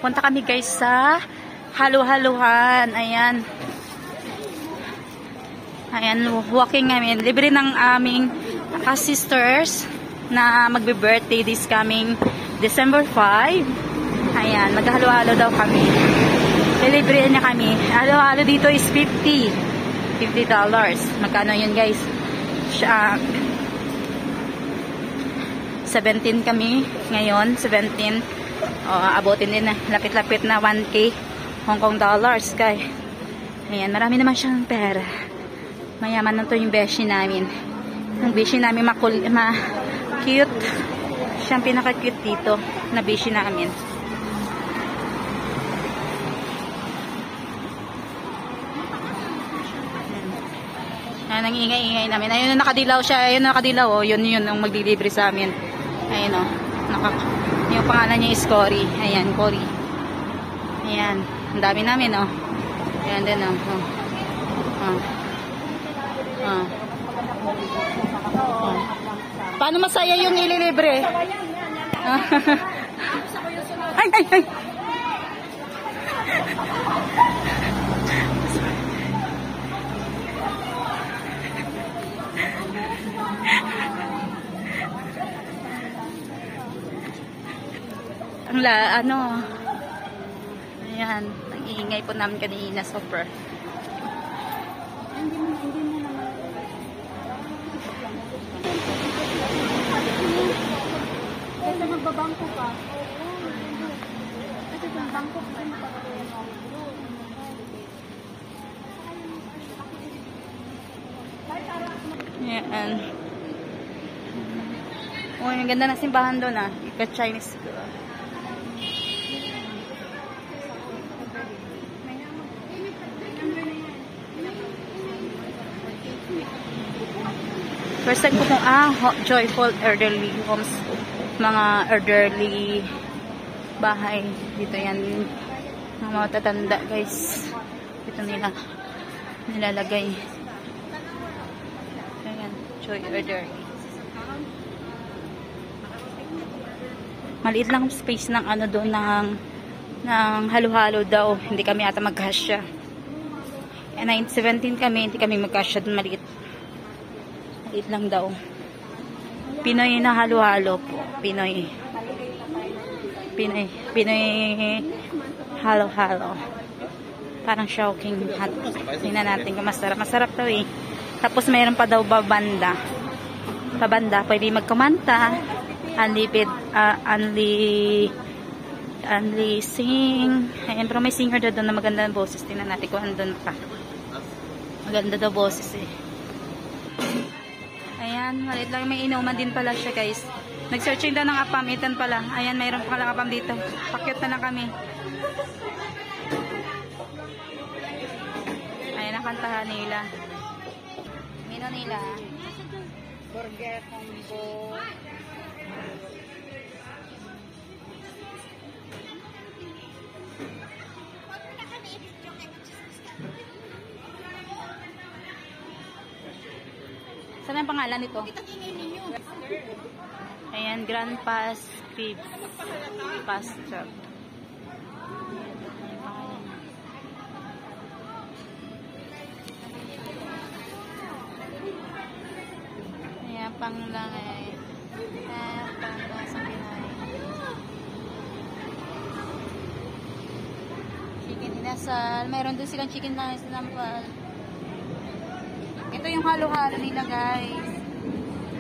Punta kami guys sa halo-haluhan. Ayan. Ayan, walking namin. Libre ng aming sisters na magbe-birthday this coming December 5. Ayan, maghalo-halo daw kami. Libre niya kami. Halo-halo dito is $50. Magkano yun guys? 17 kami ngayon, 17. Abutin din na, lapit-lapit na 1K Hong Kong dollars, kay. Ayan, marami naman siyang pera. Mayaman na to yung beshi namin. Ang beshi namin cute. Siyang pinaka-cute dito na beshi namin. Ayan, ang ingay-ingay namin. Ayun, nakadilaw siya. Ayun, nakadilaw. Oh. Yun ang maglilibre sa amin. Ayun, oh. Yung pangalan niya is Cory. Ayan, Cory. Ayan. Ang dami namin, oh. Ayan din, oh. Paano masaya yung ililibre? Ay, ay, ay. Ayan, ang iingay po namin kanina, super. Kasi magbabangko ka. Kasi magbabangko ka. Ayan. Oh, ang ganda ng simbahan doon, ah. Ika-Chinese. First time ko Joyful Elderly Homes. Mga elderly bahay. Dito yan. Mga matatanda, guys. Dito nila nilalagay. Ayan. Joy Elderly. Maliit lang space ng doon ng halo-halo daw. Hindi kami ata magkasya. 17 kami, hindi kami magkasya doon, maliit. Maliit lang daw. Pinoy na halo-halo po. Pinoy halo-halo. Parang shocking. Tingnan natin kung masarap. Masarap daw eh. Tapos mayroon pa daw babanda. Pabanda, pwede magkumanta. Only sing. Ayan, pero may singer doon na maganda ang boses. Tingnan natin kung andun pa. Maganda daw boses eh. Ayan, malit lang. May inuman din pala siya, guys. Nag-searching daw ng apam. Itan pala. Ayan, mayroon pa lang apam dito. Pakyut na lang kami. Ayan ang kantahan nila. Mino nila. Burger combo. Saan ang pangalan nito? Ayan, Grand Pass Beef Pasta. Ayan, pang lang eh. Pang lang sa Pinay. Chicken inasal. Mayroon din silang chicken na sinampal. Ito yung halo-halo nila, guys.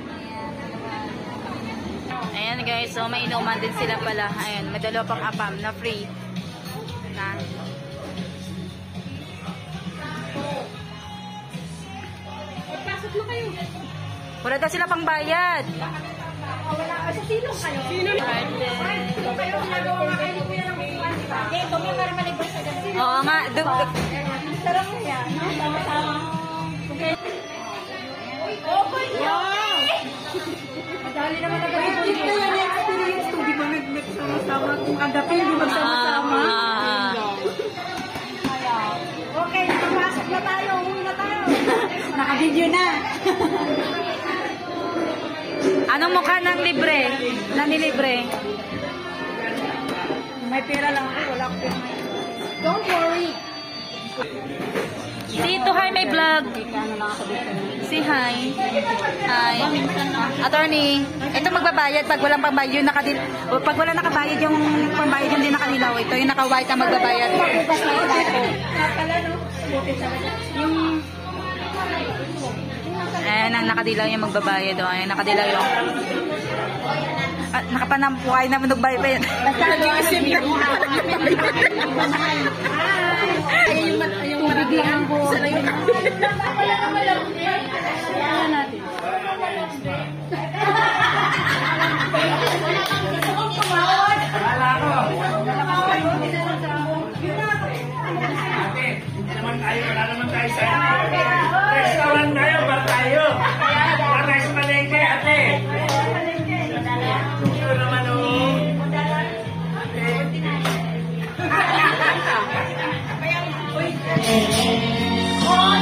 Ayan, halo-halo. Ayan, guys. So, may inuman din sila pala. Ayan, may dalawa pang apam na free. Na. Pasok na kayo. Wala daw sila pang bayad. Wala. Sa silong kayo? Sino? Pero nagawa nga kayo ni Kuya ng buwan, di ba? Ito, may para malibre sa ganun. Oo nga. Sarap na yan. Sama-sama. Okay. Okay. Madali naman na ganito. Ito yan yung experience kung di mag-mix sama-sama. Kung agapin, di magsama-sama. Okay, nakapasok na tayo. Uwi na tayo. Naka-video na. Anong mukha ng libre? Na nilibre? may pera lang ako, wala akong pera. Don't worry. Dito, hi, may vlog. Ano lang ako dito. Si hi. Hi. Attorney, ito magbabayad pag walang pambayad yung pag wala nakabayad yung pambayad yung di nakadilaw. Ito yung naka-white ang magbabayad. Yung Ayan, ang nakadilaw yung magbabayad. O, ayan, nakadilaw yung... nakapanampuhay na manugbayad pa yan. yung biglang ko. Wala naman tayo sa restaurant tayo, bar tayo. Wala tayo sa palengke, ate. Ito naman Oh!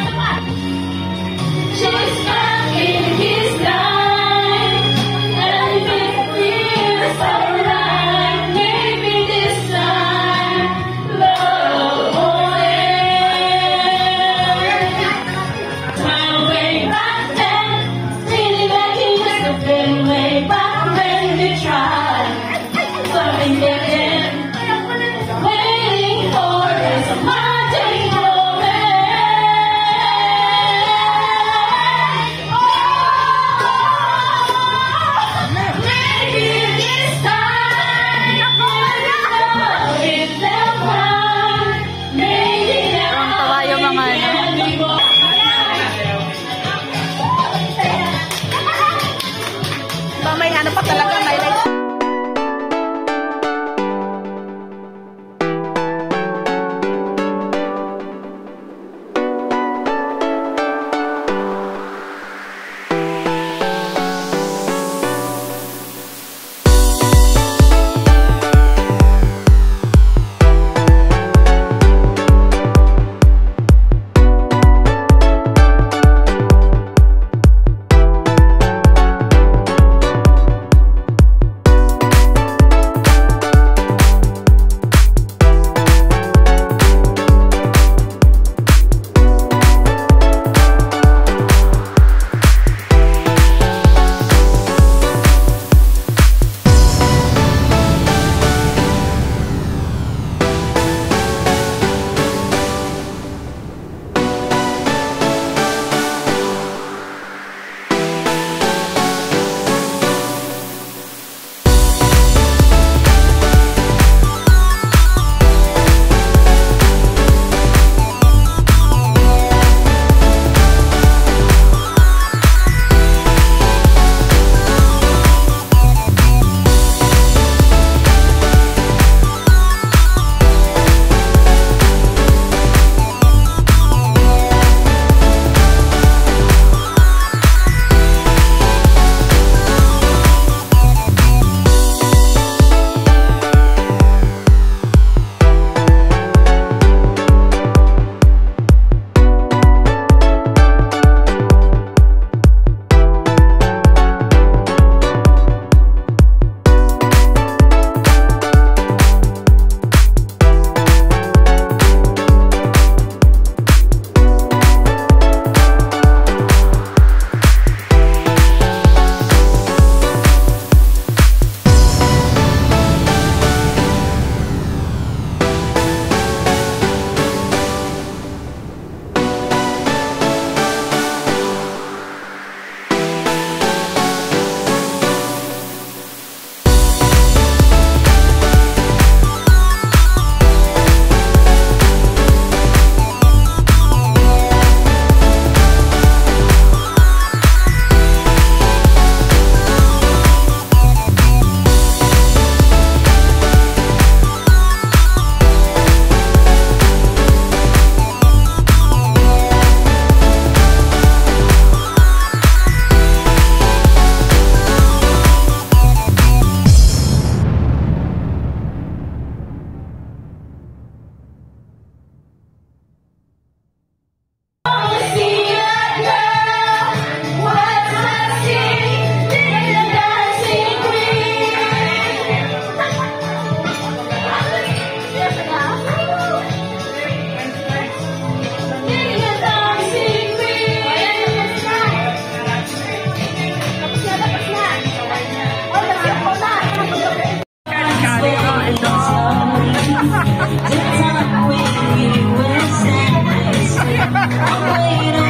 Mahirap